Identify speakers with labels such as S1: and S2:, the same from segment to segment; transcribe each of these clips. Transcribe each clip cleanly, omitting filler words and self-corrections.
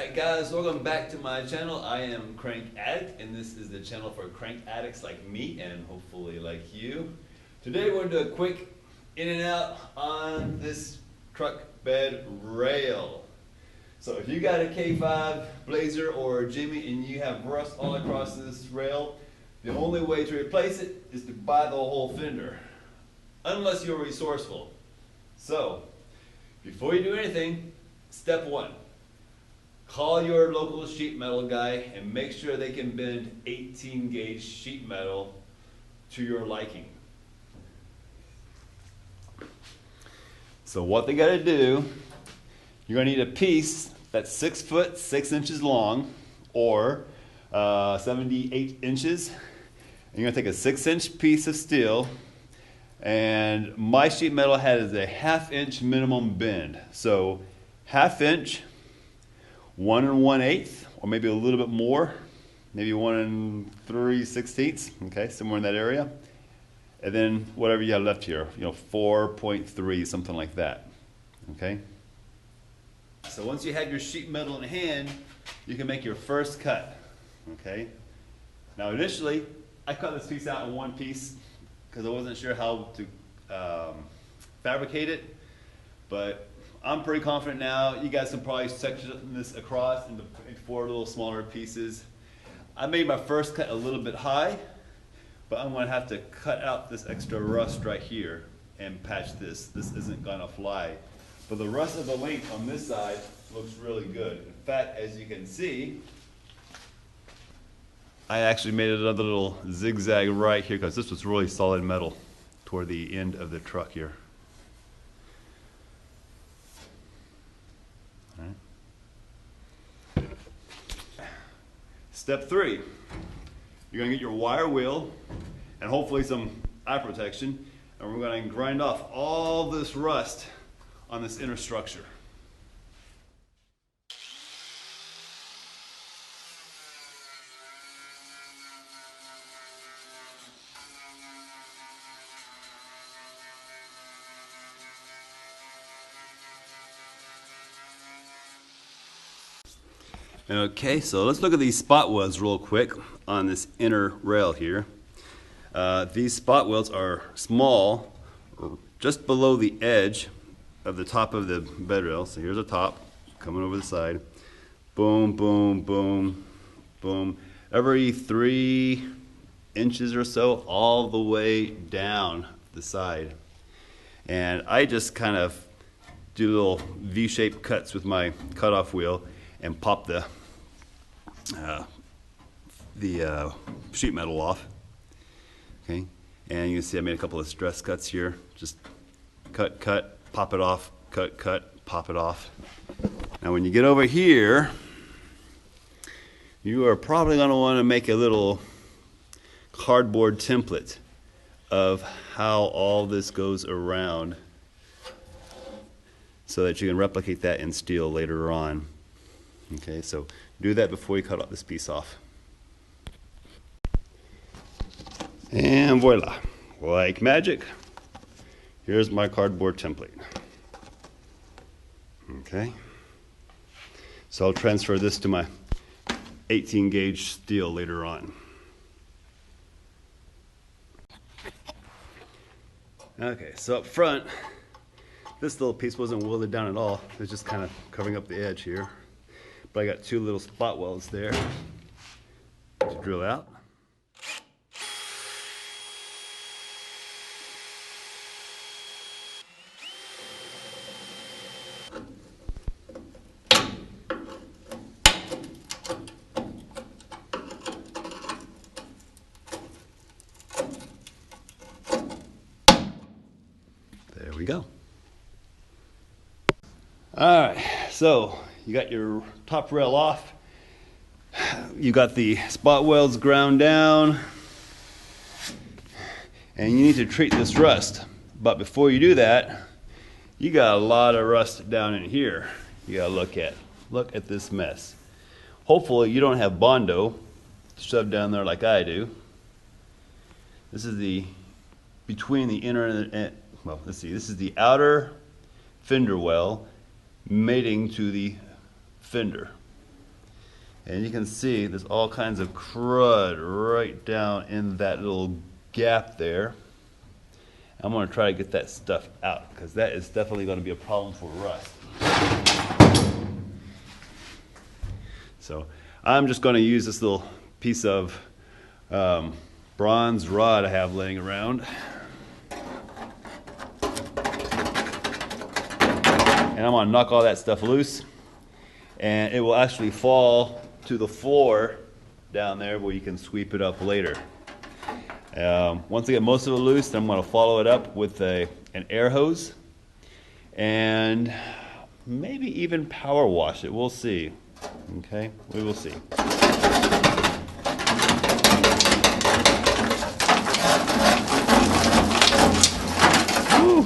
S1: Alright guys, welcome back to my channel. I am Crank Addict, and this is the channel for crank addicts like me and hopefully like you. Today we're going to do a quick in and out on this truck bed rail. So if you got a K5 Blazer or a Jimmy and you have rust all across this rail, the only way to replace it is to buy the whole fender, unless you're resourceful. So before you do anything, step one. Call your local sheet metal guy and make sure they can bend 18 gauge sheet metal to your liking. So what they got to do, you're going to need a piece that's 6 foot 6 inches long or 78 inches. And you're going to take a 6-inch piece of steel, and my sheet metal has a 1/2 inch minimum bend. So 1/2 inch, 1 1/8, or maybe a little bit more, maybe 1 3/16, okay, somewhere in that area. And then whatever you have left here, 4.3, something like that, okay? So once you have your sheet metal in hand, you can make your first cut, okay? Now initially, I cut this piece out in one piece because I wasn't sure how to fabricate it, but I'm pretty confident now. You guys can probably section this across into 4 little smaller pieces. I made my first cut a little bit high, but I'm going to have to cut out this extra rust right here and patch this. This isn't going to fly. But the rest of the length on this side looks really good. In fact, as you can see, I actually made another little zigzag right here because this was really solid metal toward the end of the truck here. Step 3, you're going to get your wire wheel and hopefully some eye protection, and we're going to grind off all this rust on this inner structure. Okay, so let's look at these spot welds real quick on this inner rail here. These spot welds are small, just below the edge of the top of the bed rail. So here's the top, coming over the side. Boom, boom, boom, boom. Every 3 inches or so, all the way down the side. And I just kind of do little V-shaped cuts with my cutoff wheel and pop the sheet metal off. Okay, and you can see I made a couple of stress cuts here. Just cut, cut, pop it off, cut, cut, pop it off. Now when you get over here, you are probably going to want to make a little cardboard template of how all this goes around so that you can replicate that in steel later on. Okay, so do that before you cut this piece off. And voila, like magic, here's my cardboard template. Okay, so I'll transfer this to my 18 gauge steel later on. Okay, so up front, this little piece wasn't welded down at all. It's just kind of covering up the edge here. But I got 2 little spot welds there to drill out. There we go. All right, so you got your top rail off. You got the spot welds ground down. And you need to treat this rust. But before you do that, you got a lot of rust down in here you gotta look at. Look at this mess. Hopefully you don't have Bondo shoved down there like I do. This is the, between the inner and, well, let's see, this is the outer fender well mating to the fender. And you can see there's all kinds of crud right down in that little gap there. I'm going to try to get that stuff out because that is definitely going to be a problem for rust. So I'm just going to use this little piece of bronze rod I have laying around. And I'm going to knock all that stuff loose. And it will actually fall to the floor down there where you can sweep it up later. Once I get most of it loose, then I'm going to follow it up with an air hose and maybe even power wash it. We'll see. Okay, we will see. Woo.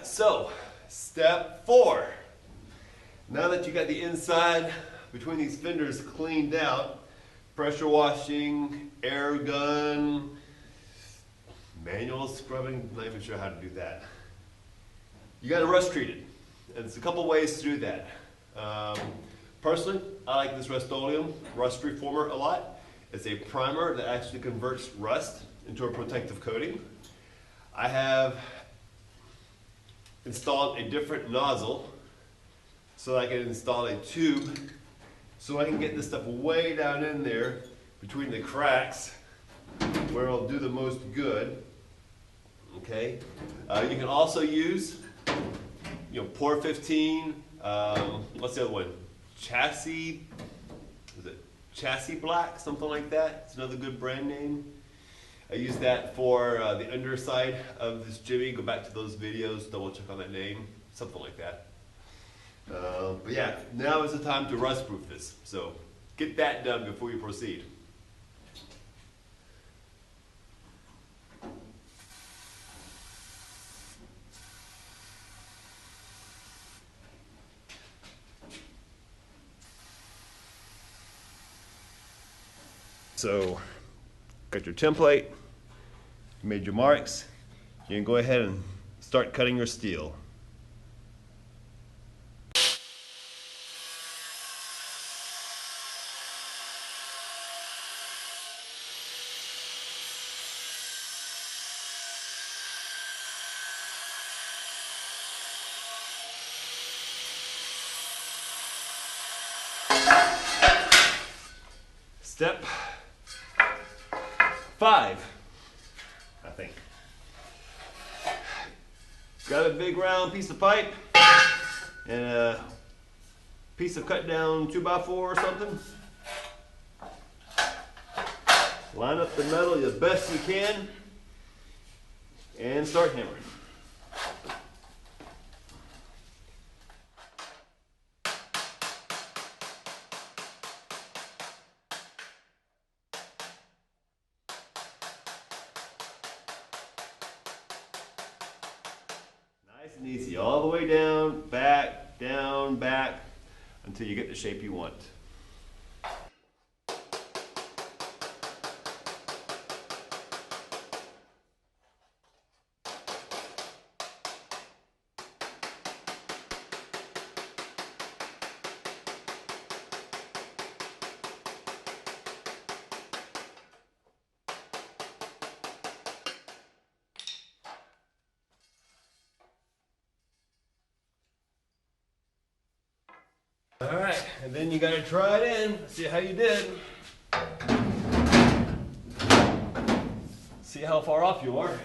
S1: So, step 4. Now that you got the inside between these fenders cleaned out, pressure washing, air gun, manual scrubbing, not even sure how to do that. You got to rust treat it. And there's a couple ways to do that. Personally, I like this Rust-Oleum Rust Reformer a lot. It's a primer that actually converts rust into a protective coating. I have installed a different nozzle so I can install a tube so I can get this stuff way down in there between the cracks where it'll do the most good. Okay, you can also use, Pour 15. What's the other one? Chassis. Is it Chassis Black? Something like that. It's another good brand name. I use that for the underside of this Chevy. Go back to those videos, double check on that name, something like that. But yeah, now is the time to rust proof this. So get that done before you proceed. So, got your template, you made your marks, you can go ahead and start cutting your steel. Step 5, I think. Got a big round piece of pipe and a piece of cut down 2x4 or something. Line up the metal as best you can and start hammering. Nice and easy, all the way down, back, until you get the shape you want. All right, and then you gotta try it in, see how you did. See how far off you are.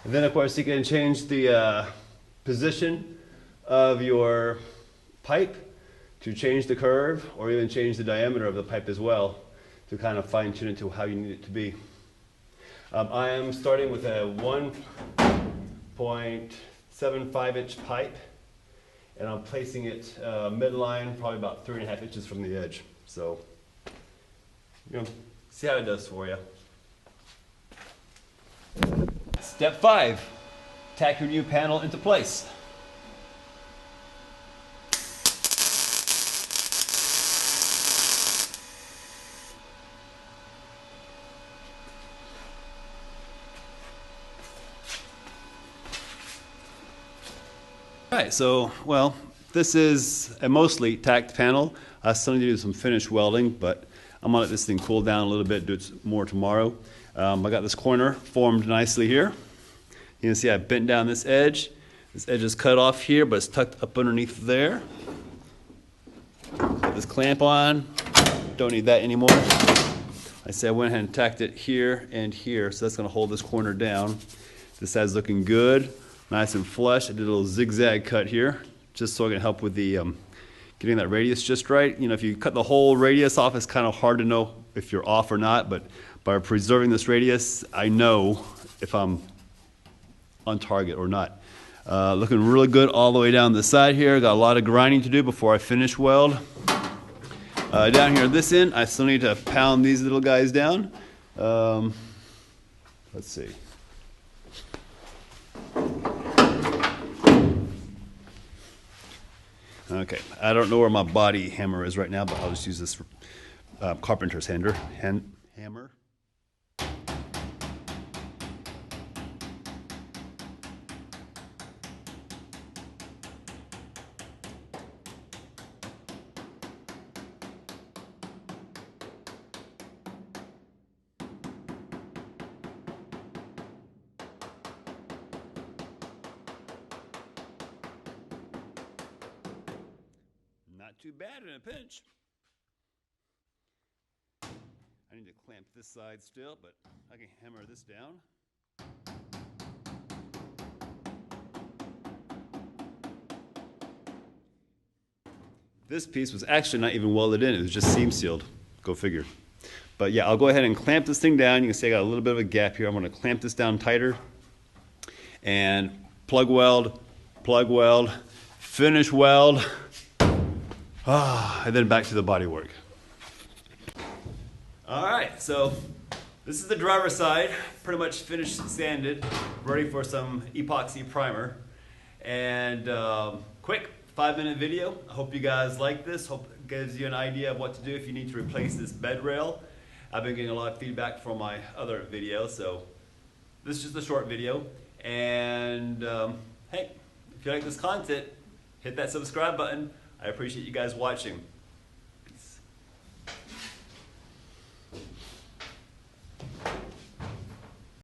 S1: And then of course you can change the position of your pipe to change the curve, or even change the diameter of the pipe as well to kind of fine tune it to how you need it to be. I am starting with a 1.75 inch pipe, and I'm placing it midline, probably about 3.5 inches from the edge. So, you know, see how it does for you. Step 5, tack your new panel into place. Alright, so, well, this is a mostly tacked panel. I still need to do some finish welding, but I'm gonna let this thing cool down a little bit, do it more tomorrow. I got this corner formed nicely here. You can see I bent down this edge. This edge is cut off here, but it's tucked up underneath there. Put this clamp on. Don't need that anymore. I say I went ahead and tacked it here and here, so that's gonna hold this corner down. This side's looking good. Nice and flush. I did a little zigzag cut here, just so I can help with the getting that radius just right. You know, if you cut the whole radius off, it's kind of hard to know if you're off or not, but by preserving this radius, I know if I'm on target or not. Looking really good all the way down the side here. Got a lot of grinding to do before I finish weld. Down here this end, I still need to pound these little guys down. Let's see. Okay, I don't know where my body hammer is right now, but I'll just use this carpenter's hammer. Not too bad in a pinch. I need to clamp this side still, but I can hammer this down. This piece was actually not even welded in, it was just seam sealed. Go figure. But yeah, I'll go ahead and clamp this thing down. You can see I got a little bit of a gap here. I'm going to clamp this down tighter and plug weld, finish weld. And then back to the body work. All right, so this is the driver's side, pretty much finished sanded, ready for some epoxy primer. And quick 5-minute video. I hope you guys like this. Hope it gives you an idea of what to do if you need to replace this bed rail. I've been getting a lot of feedback from my other videos, so this is just a short video. And hey, if you like this content, hit that subscribe button. I appreciate you guys watching.